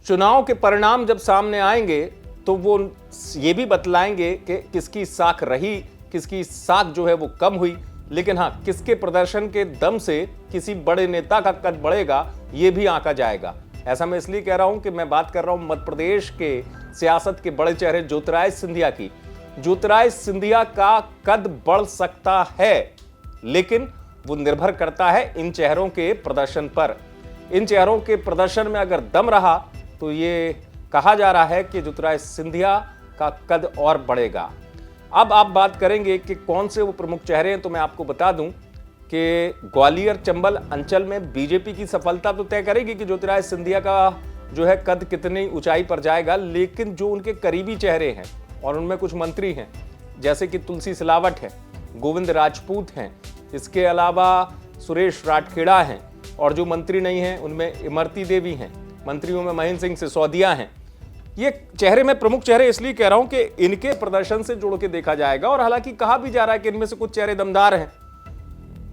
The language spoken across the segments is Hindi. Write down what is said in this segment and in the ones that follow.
चुनाव के परिणाम जब सामने आएंगे तो वो ये भी बतलाएंगे कि किसकी साख रही, किसकी साख जो है वो कम हुई, लेकिन हाँ, किसके प्रदर्शन के दम से किसी बड़े नेता का कद बढ़ेगा ये भी आंका जाएगा। ऐसा मैं इसलिए कह रहा हूं कि मैं बात कर रहा हूं मध्य प्रदेश के सियासत के बड़े चेहरे ज्योतिरादित्य सिंधिया की। ज्योतिरादित्य सिंधिया का कद बढ़ सकता है, लेकिन वो निर्भर करता है इन चेहरों के प्रदर्शन पर। इन चेहरों के प्रदर्शन में अगर दम रहा तो ये कहा जा रहा है कि ज्योतिरादित्य सिंधिया का कद और बढ़ेगा। अब आप बात करेंगे कि कौन से वो प्रमुख चेहरे हैं, तो मैं आपको बता दूं कि ग्वालियर चंबल अंचल में बीजेपी की सफलता तो तय करेगी कि ज्योतिरादित्य सिंधिया का जो है कद कितनी ऊंचाई पर जाएगा, लेकिन जो उनके करीबी चेहरे हैं और उनमें कुछ मंत्री हैं जैसे कि तुलसी सिलावट है, गोविंद राजपूत हैं, इसके अलावा सुरेश राठखेड़ा हैं, और जो मंत्री नहीं हैं उनमें इमरती देवी हैं, मंत्रियों में महेंद्र सिंह सिसोदिया हैं। ये चेहरे में प्रमुख चेहरे इसलिए कह रहा हूं कि इनके प्रदर्शन से जोड़ के देखा जाएगा, और हालांकि कहा भी जा रहा है कि इनमें से कुछ चेहरे दमदार हैं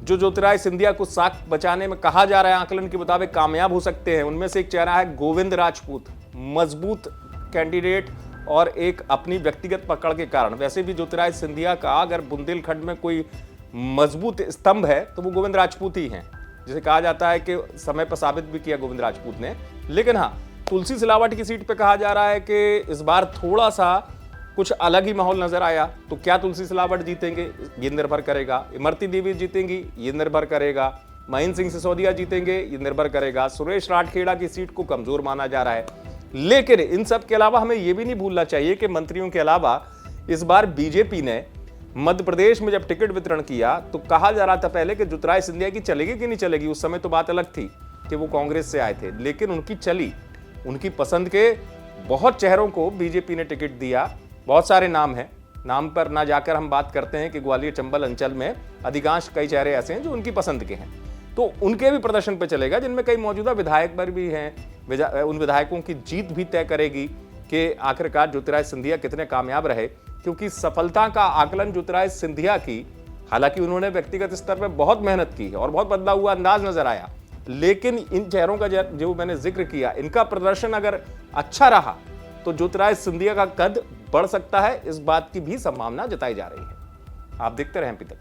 जो ज्योतिरादित्य सिंधिया को साख बचाने में कहा जा रहा है आकलन के मुताबिक कामयाब हो सकते हैं। उनमें से एक चेहरा है गोविंद राजपूत, मजबूत कैंडिडेट और एक अपनी व्यक्तिगत पकड़ के कारण। वैसे भी ज्योतिरादित्य सिंधिया का अगर बुंदेलखंड में कोई मजबूत स्तंभ है तो वो गोविंद राजपूत ही हैं, जिसे कहा जाता है कि समय पर साबित भी किया गोविंद राजपूत ने। लेकिन हाँ, तुलसी सिलावट की सीट पे कहा जा रहा है कि इस बार थोड़ा सा कुछ अलग ही माहौल नजर आया। तो क्या तुलसी सिलावट जीतेंगे ये निर्भर करेगा, इमरती देवी जीतेंगी ये निर्भर करेगा, महेंद्र सिंह सिसोदिया जीतेंगे ये निर्भर करेगा, सुरेश राठखेड़ा की सीट को कमजोर माना जा रहा है। लेकिन इन सब के अलावा हमें यह भी नहीं भूलना चाहिए कि मंत्रियों के अलावा इस बार बीजेपी ने मध्य प्रदेश में जब टिकट वितरण किया तो कहा जा रहा था पहले कि ज्योतिरादित्य सिंधिया की चलेगी कि नहीं चलेगी। उस समय तो बात अलग थी कि वो कांग्रेस से आए थे, लेकिन उनकी चली। उनकी पसंद के बहुत चेहरों को बीजेपी ने टिकट दिया। बहुत सारे नाम हैं, नाम पर ना जाकर हम बात करते हैं कि ग्वालियर चंबल अंचल में अधिकांश कई चेहरे ऐसे हैं जो उनकी पसंद के हैं, तो उनके भी प्रदर्शन पे चलेगा, जिनमें कई मौजूदा विधायक पर भी हैं। उन विधायकों की जीत भी तय करेगी कि आखिरकार ज्योतिरादित्य सिंधिया कितने कामयाब रहे, क्योंकि सफलता का आकलन ज्योतिरादित्य सिंधिया की, हालांकि उन्होंने व्यक्तिगत स्तर पर बहुत मेहनत की है और बहुत बदला हुआ अंदाज नजर आया, लेकिन इन चेहरों का जो मैंने जिक्र किया, इनका प्रदर्शन अगर अच्छा रहा तो ज्योतिरादित्य सिंधिया का कद बढ़ सकता है। इस बात की भी संभावना जताई जा रही है। आप देखते रहें एमपी तक।